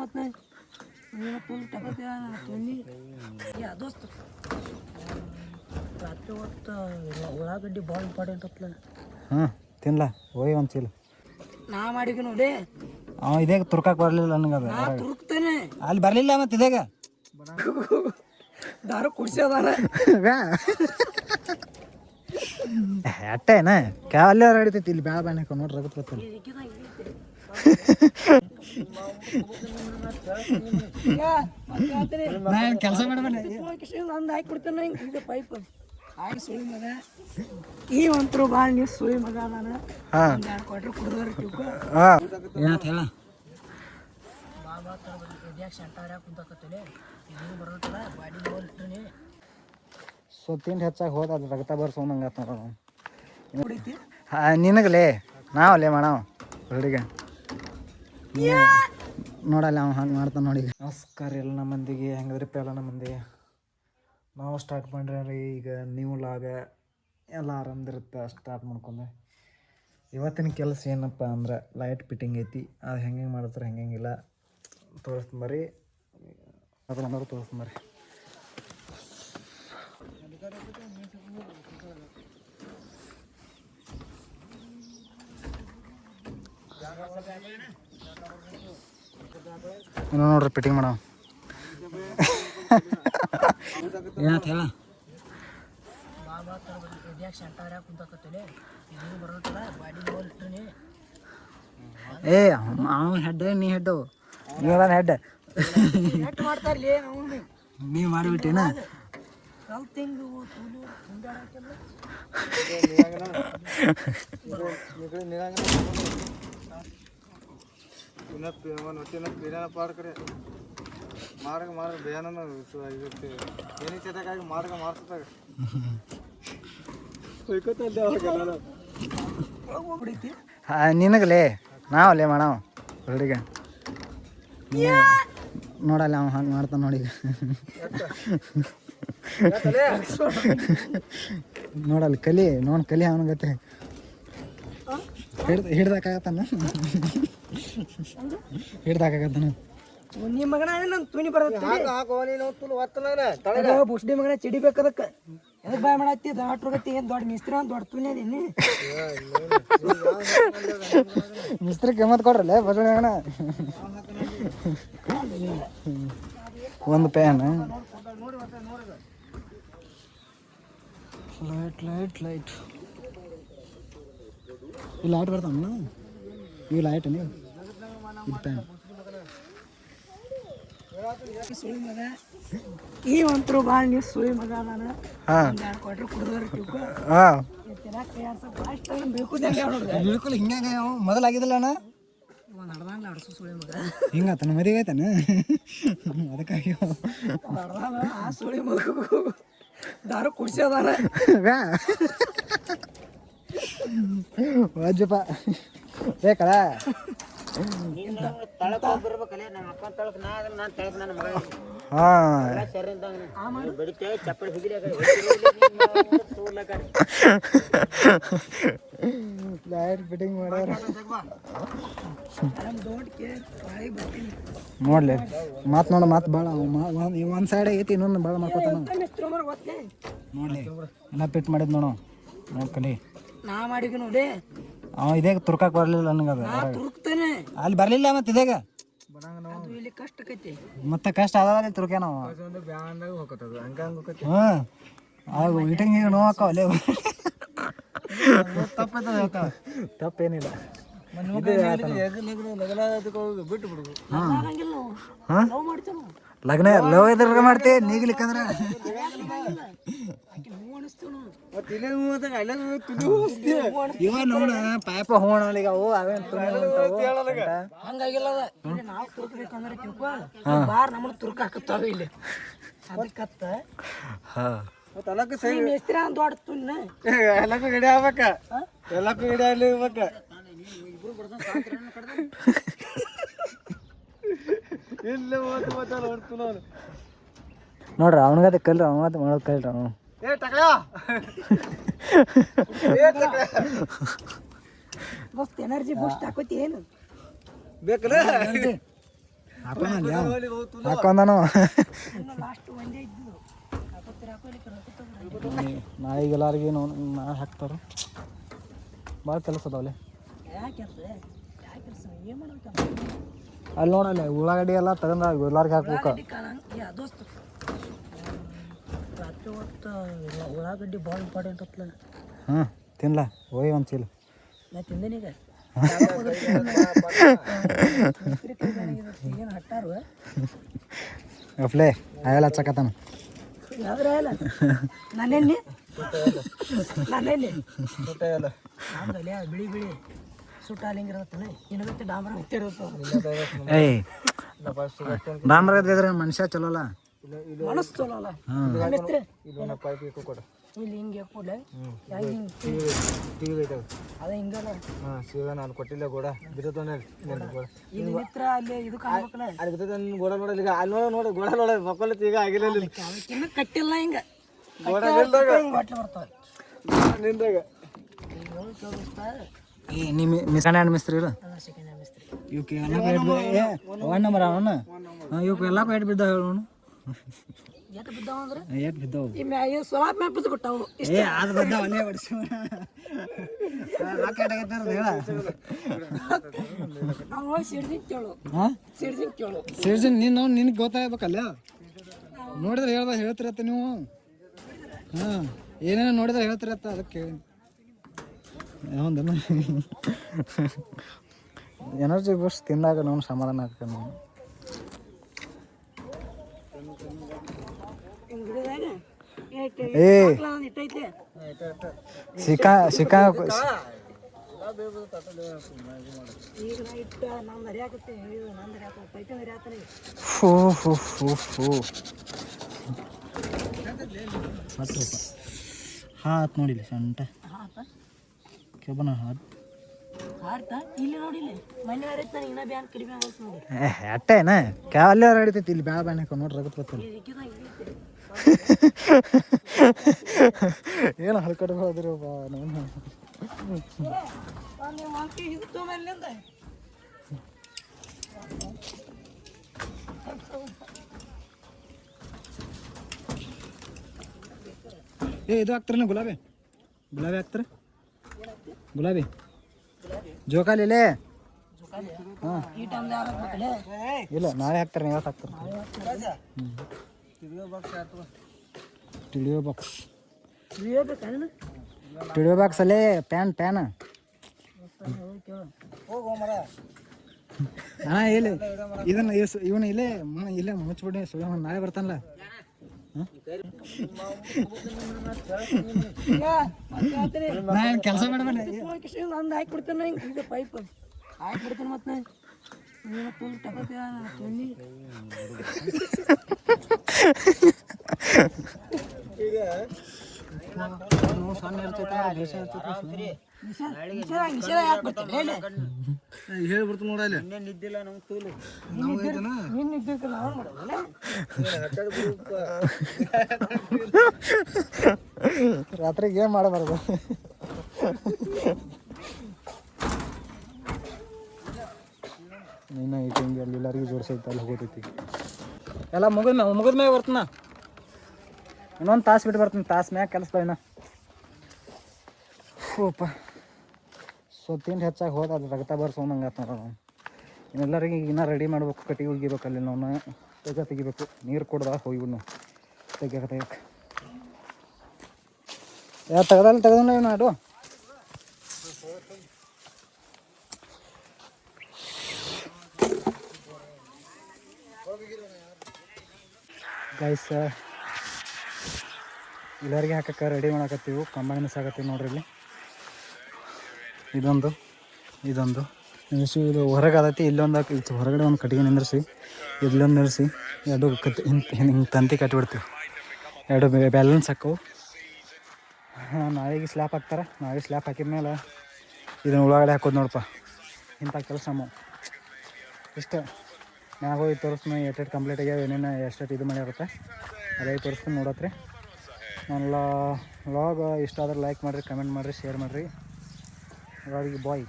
ಮತ್ತೆ ಫುಲ್ ಟಕತ್ತೆ ತೊಂದಿ ಯಾ ದೋಸ್ತ ರಾತ್ರಿ ಹೊತ್ತು ಉಳ್ಳಾಗಡ್ಡಿ ಭಾಳ ಇಂಪಾರ್ಟೆಂಟ್ ಹೊತ್ತಲ್ಲ. ಹಾಂ ತಿನ್ಲ ಹೋಯ್ ಒಂದು ಚೀಲ ನಾ ಮಾಡಿಗೆ ನೋಡಿ ಅವ ಇದೇ ತುರ್ಕಕ್ಕೆ ಬರಲಿಲ್ಲ ನನಗೆ ಅದು ನಾ ತುರುಕ್ತೇನೆ ಅಲ್ಲಿ ಬರಲಿಲ್ಲ ಮತ್ತು ಇದೇಗ ದಾರು ಕುಡ್ಸ್ಯದಾನ ಅಟ್ಟೇನ ಅಲ್ಲೇ ಹೊರಡಿತೈತಿ ಇಲ್ಲಿ ಬ್ಯಾಳ ಬ್ಯಾಣ ಹಾಕೋ ನೋಡ್ರಿ ರಗತ್ ಬರ್ತಾನೆ. ಕೆಲಸ ಮಾಡಬೇಡ ಅಂದ್ ಹಾಕಿ ಕೊಡ್ತೇನೆ ಹಿಂಗೆ ಪೈಪ್ ಆಗಿ ಸುಳಿ ಮಗ ಈ ಒಂಥರು ಭಾಳ ನೀವು ಸುಳಿ ಮಗ ನಾನು ಕೊಟ್ರೆ ಕುಡ್ದವ್ರಿ ಏನಂತ ಹೇಳ ಸ್ವಲ್ಪ ತಿಂಡಿ ಹೆಚ್ಚಾಗಿ ಹೋದ ಅದು ರಗತ ಬರ್ಸೋಂಗೆ ಆತ ನೋಡೋಣ ನಿನಗಲೇ ನಾವಲ್ಲೇ ಮಾಡವ ಹುಡುಗ ನೋಡಲ್ಲ ಅವ ಹಂಗೆ ಮಾಡ್ತಾನೆ ನೋಡಿ. ನಮಸ್ಕಾರ ಎಲ್ಲ ನಮ್ಮ ಮಂದಿಗೆ ಹೆಂಗದ್ರಿಪ್ಪ ಎಲ್ಲ ನಮ್ಮ ಮಂದಿ ನಾವು ಸ್ಟಾರ್ಟ್ ಮಾಡ್ರಿ ಈಗ ನೀವು ಲಾಗ ಎಲ್ಲ ಆರಾಮದಿರುತ್ತೆ ಸ್ಟಾರ್ಟ್ ಮಾಡ್ಕೊಂಡೆ. ಇವತ್ತಿನ ಕೆಲಸ ಏನಪ್ಪ ಅಂದ್ರೆ ಲೈಟ್ ಫಿಟ್ಟಿಂಗ್ ಐತಿ ಅದು ಹೆಂಗೆ ಮಾಡ್ತಾರೆ ಹೆಂಗಿಲ್ಲ ತೋರಿಸ್ತೀನಿ ಬರ್ರಿ ಅದು ತೋರಿಸ್ತೀನಿ ಬರ್ರಿ. ನೋಡ್ರಿ ಫಿಟ್ಟಿಂಗ್ ಮಾಡೋ ಏನಂತ ಹೇಳ ಏ ಅವ ಹೆಡ್ ನೀ ಹೆಡ್ಡು ನೀವ ಹೆಡ್ ನೀ ಮಾಡಿಬಿಟ್ಟೇನ ಪಾಡ್ಕರೆ ಮಾರ್ಗ ಮಾರ್ಗ ಬೇನೂ ಇರುತ್ತೆ ಏನೇ ಚಟಕಾಗಿ ಮಾರ್ಗ ಮಾರ್ಸ್ತಾಗ ನಿನಗಲೇ ನಾವಲ್ಲೇ ಮಾಡವ ಹುಡುಗ ನೋಡಲ್ಲ ಅವ ಹಂಗೆ ಮಾಡ್ತಾನೆ ನೋಡಿ ನೋಡಲ್ಲ ಕಲಿ ಕಲಿ ಅವನಿಗತ್ತೆ ಹಿಡ್ದಾಕಾಗತ್ತಾನ ಹಿಡ್ದಾಕಾಗತ್ತಾನ ನಿಮ್ಮ ಮಗನ ನಮ್ ತುನಿ ಬರ್ತದೆ ಬುಷ್ಡಿ ಮಗನ ಚಿಡಿಬೇಕದಕ್ಕೆ ಎದಕ್ಕೆ ಬಾಯ್ ಮಾಡತ್ತಿ ದಾಟ್ರಗತ್ತಿ ಏನು ದೊಡ್ಡ ಮಿಸ್ತ್ರಿ ಅಂತ ದೊಡ್ಡ ತುನಿ ಅದೀನಿ ಮಿಸ್ತ್ರಿ ಕಿಮ್ಮತ್ ಕೊಡ್ರಲ್ಲ ಬಸವಣ್ಣ ಮಗನ ಒಂದು ಪ್ಯಾನ್ ಲೈಟ್ ಲೈಟ್ ಲೈಟ್ ಈ ಲೈಟ್ ಬರ್ತಾನ ಈ ಲೈಟ್ ನೀವು ಇದು ಪ್ಯಾನ್ ಸುಳಿ ಮಗ ಈ ಒಂಥರು ಭಾಳ ನೀವು ಸುಳಿ ಮಗ ನಾನು ಕೊಟ್ರೆ ಕುಡ್ದವ್ರಿ ಬಿಲ್ಕುಲ್ ಹಿಂಗೆ ಮೊದಲಾಗಿದ್ದಿಲ್ಲ ಅಣ್ಣ ನಡ್ದಂಗ ಅಡ್ಸು ಸುಳಿ ಮಗ ಹಿಂಗಾತನ ಮದುವೆ ಆಯ್ತಾನ ಅದಕ್ಕಾಗಿ ಆ ಸುಳಿ ಮಗ ದಾರು ಕುಡ್ಸ್ಯದಾನ ವಜ್ಜಪ್ಪ ಬೇಕಲ್ಲ ಲೈಟ್ ಫಿಟ್ಟಿಂಗ್ ಮಾಡ್ಯಾರ ನೋಡ್ಲಿ ಮಾತು ನೋಡ ಮಾತು ಭಾಳ ಒಂದು ಸೈಡ್ ಐತಿ ಇನ್ನೊಂದು ಭಾಳ ಮಾಡ್ಕೊತಾನ ನೋಡ್ಲಿ ಎಲ್ಲ ಫಿಟ್ ಮಾಡಿದ್ ನೋಡು ನೋಡ್ಕಲಿ ನಾ ಮಾಡಿಗೆ ನೋಡಿ ಅವ ಇದೇ ತುರ್ಕಕ್ಕೆ ಬರಲಿಲ್ಲ ನನಗೆ ಅದು ತುರುಕ್ತೇನೆ ಅಲ್ಲಿ ಬರಲಿಲ್ಲ ಮತ್ತೆ ಇದೇಗ ಇಲ್ಲಿ ಕಷ್ಟಕೈತಿ ಮತ್ತೆ ಕಷ್ಟ ಅದಾವ ತುರ್ಕೆ ನಾವು ಹ್ಞೂ ಇಟಂಗಿ ನೋವಾಕ ಅಲ್ಲೇ ತಪ್ಪೇನಿಲ್ಲ ಬಿಟ್ಟು ಬಿಡುದು ಲಗ್ನ ಲವ್ ಎದ್ರ ಮಾಡ್ತಿ ನೀಗ್ಲಿಕ್ಕಂದ್ರ ಇವ ನೋಡ ಪಾಪ ಹೋಣಲಿಗ ಅವು ಅವೇನ್ ಹಂಗಾಗಿಲ್ಲ ನಾವು ತುರ್ಕಬೇಕಂದ್ರೆ ತಿಳ್ಕೊ ಬಾರ್ ನಮ್ಮನ್ನ ತುರ್ಕ ಹಾಕತ್ತಾವ ಇಲ್ಲಿ ಅದಕ್ಕತ್ತ ಮೇಸ್ತ್ರಿ ಅಂತ ದೊಡ್ಡ ತುನ್ನ ಎಲ್ಲಕ್ಕೂ ಗಿಡ ಆಗ್ಬೇಕ ಎಲ್ಲಕ್ಕೂ ಗಿಡ ಅಲ್ಲಿ ಇರ್ಬೇಕ ಇಲ್ಲ ನೋಡ್ರಿ ಅವನಿಗದ ಕಲ್ರಿ ಅವನಗದ ಮಾಡೋದು ಕಲ್ರಿ ಅವನು ಮಸ್ತ್ ಎನರ್ಜಿ ಬೂಸ್ಟ್ ಹಾಕೋತಿ ಏನು ಬೇಕಲ್ಲ ಹಾಕೊಂಡನು ಲಾಸ್ಟ್ ಒಂದೇ ಇದ್ದು ಹಾಕೋತೀರಿ ನಾಳೆಗೆ ಎಲ್ಲರಿಗೆ ನಾಳೆ ಹಾಕ್ತಾರೆ ಭಾಳ ಕೆಲಸ ಅದಾವಲ್ಲಿ. ಯಾಕೆ ಏನು ಮಾಡ್ಬೇಕು ಅಲ್ಲಿ ನೋಡಲ್ಲ ಉಳ್ಳಾಗಡ್ಡಿ ಎಲ್ಲ ತಗೊಂಡ ಎಲ್ಲಾರ್ಗೆ ಹಾಕ್ಬೇಕು. ದೋಸ್ತ ರಾತ್ರಿ ಹೊತ್ತು ಉಳ್ಳಾಗಡ್ಡಿ ಭಾಳ ಇಂಪಾರ್ಟೆಂಟ್ ಅತ್ಲ. ಹಾಂ ತಿನ್ಲ ಹೋಯ್ ಒಂದು ಚೀಲ. ನಾ ತಿಂದೇನೀಗ ಏನು ಹಟ್ಟಾರು ಅಫ್ಲೇ ಆಯಲ್ಲ ಹಚ್ಚಕತ್ತಾನ. ಯಾವ್ದ್ರ ಅಲ್ಲ ನಾನೆಲ್ಲಿ ಆಮೇಲೆ ಬಿಳಿ ಬಿಳಿ ಸುಟ್ಟ ಅಲ್ಲಿಂಗಿರತ್ತಾನೆ ಇನ್ನೊಂದು ಡಾಂಬರ ಗೊತ್ತಿರುತ್ತೆ. ಏಯ್ ಡಾಂಬರ ಇದ್ರೆ ಮನುಷ್ಯ ಚಲೋಲ್ಲ, ಮನಸ್ಸು ಚಲೋ ಅಲ್ಲ. ಇಲ್ಲಿ ಹಿಂಗೆ ಕೊಡ್ಲೆ ಅದ ಹಿಂಗಲ್ಲ ನಾನು ಕೊಟ್ಟಿಲ್ಲ ಗೋಡ ಇಲ್ಲಿ ನಿತ್ರ ಅಲ್ಲಿ ಇದು ಕಾಣ್ಬೇಕಲ್ಲ ಗೋಡ ನೋಡಲ್ಲ ಈಗ ಅಲ್ಲಿ ನೋಡ ಗೋಡ ನೋಡ ಮಕ್ಕಳು ಈಗ ಆಗಿಲ್ಲ ಅದಕ್ಕಿನ್ನ ಕಟ್ಟಿಲ್ಲ ಹಿಂಗ ಬಾಟ್ಲಿ ಬರ್ತಾವೆ ನಿಂದಾಗ. ಏ ನಿಮ್ಮ ಮಿಸ್ಕಂಡ್ ಮಿಸ್ತ್ರಿ ಇಲ್ಲ ಸೆಕೆಂಡ್ ಮಿಸ್ತ್ರಿ ಇವಕ್ಕೆ ಎಲ್ಲ ಒನ್ ನಂಬರ್ ಅವನು ಇವಕ್ಕೆ ಎಲ್ಲ ಪೈಟ್ ಬಿದ್ದಾವ ಹೇಳೋನು. ಎಟ್ಟು ಬಿದ್ದಾವ ಅಂದ್ರೆ ಎಷ್ಟು ಬಿದ್ದಾವು ಈ ಮ್ಯಾಗ ಸ್ವಲ್ಪ ಮ್ಯಾಗ ಬಿದ್ದು ಬಿಟ್ಟಾವು. ಏ ಅದು ಬಿದ್ದಾವ ಅಲ್ಲೇ ಹೊಡಿಸಿ ಹೇಳ ನಾವು ಹೋಗಿ ಸಿಡ್ದಿಂಗ್ ಕೇಳು ಹಾಂ ಸಿಡ್ದಿಂಗ್ ಕೇಳು ಸಿರ್ಜನ್ ನೀನು ನಿನಗೆ ಗೊತ್ತಾಗಬೇಕಲ್ಲ, ನೋಡಿದ್ರೆ ಹೇಳ್ತಿರತ್ತ ನೀವು. ಹಾಂ ಏನೇನೋ ನೋಡಿದ್ರೆ ಹೇಳ್ತಿರತ್ತ ಅದಕ್ಕೆ ಹೌದನ. ಎನರ್ಜಿ ಬೂಸ್ಟ್ ತಿಂದಾಗ ನಾವು ಸಮಾಧಾನ ಆಗ್ತದೆ. ನಾವು ಏ ಸಿಕ್ಕಾ ಫೋ ಫೋ ಫೋ ಫೋ ಹಾತ್ ನೋಡಿಲ್ಲ ಸಂಟ ಕೆಬನ ಇಲ್ಲಿ ನೋಡಿಲ್ಲ ಮನೆ ಇನ್ನ ಬ್ಯಾನ್ ಕಡಿಮೆ ಆಗುತ್ತೆ ನೋಡಿ. ಅಟ್ಟೇನ ಅಲ್ಲೇ ಹೊರಡಿತೈತಿ ಇಲ್ಲಿ ಬ್ಯಾಳ ಬ್ಯಾನ್ ಹಾಕೋ ನೋಡ್ರಿ ರಗತ್ ಬರ್ತಲ್ಲ. ಏನು ಹಲ್ಕಟ್ಟು ಹೋದ್ರಿ ನಾನು ಏ ಇದು ಹಾಕ್ತಾರನ ಗುಲಾಬಿ ಹಾಕ್ತಾರ ಗುಲಾಬಿ ಜೋಕಾಲಿಲೇ. ಹಾಂ ಇಲ್ಲ ನಾಳೆ ಹಾಕ್ತಾರೆ, ನೀವು ಹಾಕ್ತಾರೆ. ಟಿಡಿಯೋ ಬಾಕ್ಸ್ ಅಲ್ಲೇ ಪ್ಯಾನ್ ಅಣ್ಣ ಇಲ್ಲಿ ಇದನ್ನ ಇವನು ಇಲ್ಲೇ ಮುಚ್ಚಿಬಿಡಿ ಸುಳ್ಳು ನಾಳೆ ಬರ್ತಾನಲ್ಲ. ನಾನು ಕೆಲಸ ಮಾಡಬೇಡ ಅಂದ್ ಹಾಕ್ಬಿಡ್ತಾನೆ ಈಗ ಪೈಪ್ ಹಾಕ್ಬಿಡ್ತಾನೆ ಮತ್ತೆ ಫುಲ್ ಟಪಕ ತೊಣ್ಣಿ ಸಣ್ಣ ಹೇಳ್ಬಿಡ್ತು ನೋಡಲ್ಲ ನಿದ್ದಿಲ್ಲ ರಾತ್ರಿಗೆ ಏನು ಮಾಡಬಾರ್ದು. ನೀನು ಐತಿ ಹಿಂಗೆ ಅಲ್ಲಿ ಎಲ್ಲರಿಗೂ ಜೋಡಿಸೈತೆ ಅಲ್ಲಿ ಹೋಗೋತೈತಿ ಎಲ್ಲ ಮುಗಿದ್ಮ್ಯಾಗ ಬರ್ತಾನ. ಇನ್ನೊಂದು ತಾಸು ಬಿಟ್ಟು ಬರ್ತೀನಿ, ತಾಸು ಮ್ಯಾಗ ಕೆಲಸದ ಇನ್ನ ಓಪ ತಿಂಡಿ ಹೆಚ್ಚಾಗಿ ಹೋದ ಅದು ರಗತ ಬರ್ಸೋದಂಗೆ ಆತ ನೋಡೋಣ. ಇನ್ನೆಲ್ಲರಿಗೆ ಇನ್ನೂ ರೆಡಿ ಮಾಡ್ಬೇಕು, ಕಟ್ಟಿಗೆ ಒಗಿಬೇಕು, ಅಲ್ಲಿ ನಾವು ತೆಗಿಬೇಕು, ನೀರು ಕೊಡ್ದ ಹೋಗಿ ನಾವು ತೆಗಿಯಕ್ಕೆ ಯಾರು ತೆಗ್ದಲ್ಲ ಇವ್ ನಾಡು ಗೈಸ್ ಎಲ್ಲರಿಗೆ ಹಾಕಕ್ಕೆ ರೆಡಿ ಮಾಡಕತ್ತೀವಿ. ಕಂಬಾಣಿ ಮಿಸ್ ಆಗತ್ತೀವಿ ನೋಡ್ರಿ. ಇಲ್ಲಿ ಇದೊಂದು ನಿಲ್ಲಿಸಿ, ಇದು ಹೊರಗೆ ಆದೈತಿ. ಇಲ್ಲೊಂದು ಹೊರಗಡೆ ಒಂದು ಕಟ್ಟಿಗೆ ನಿಂದ್ರಿಸಿ, ಇಲ್ಲೊಂದು ನಿಲ್ಲಿಸಿ, ಎರಡು ಹಿಂಗೆ ತಂತಿ ಕಟ್ಟಿಬಿಡ್ತೀವಿ. ಎರಡು ಬ್ಯಾಲೆನ್ಸ್ ಹಾಕವು. ನಾಳೆಗೆ ಸ್ಲ್ಯಾಪ್ ಹಾಕ್ತಾರೆ. ನಾಳೆಗೆ ಸ್ಲ್ಯಾಪ್ ಹಾಕಿದ್ಮೇಲೆ ಇದನ್ನು ಒಳಗಡೆ ಹಾಕೋದು ನೋಡಪ್ಪ. ಇಂಥ ಕೆಲಸ ಇಷ್ಟು ಮ್ಯಾಗ ಹೋಗಿ ತೋರಿಸ್ತೀನಿ. ಎಷ್ಟೆಷ್ಟು ಕಂಪ್ಲೀಟ್ ಆಗ್ಯಾವ, ಏನೇನು ಎಷ್ಟೆಷ್ಟು ಇದು ಮಾಡಿರುತ್ತೆ ಅದೇ ತೋರಿಸ್ತೀನಿ ನೋಡತ್ರಿ. ನನ್ನ ವ್ಲಾಗ್ ಇಷ್ಟ ಆದ್ರೆ ಲೈಕ್ ಮಾಡಿರಿ, ಕಮೆಂಟ್ ಮಾಡಿರಿ, ಶೇರ್ ಮಾಡಿರಿ. ಬಾಯ್.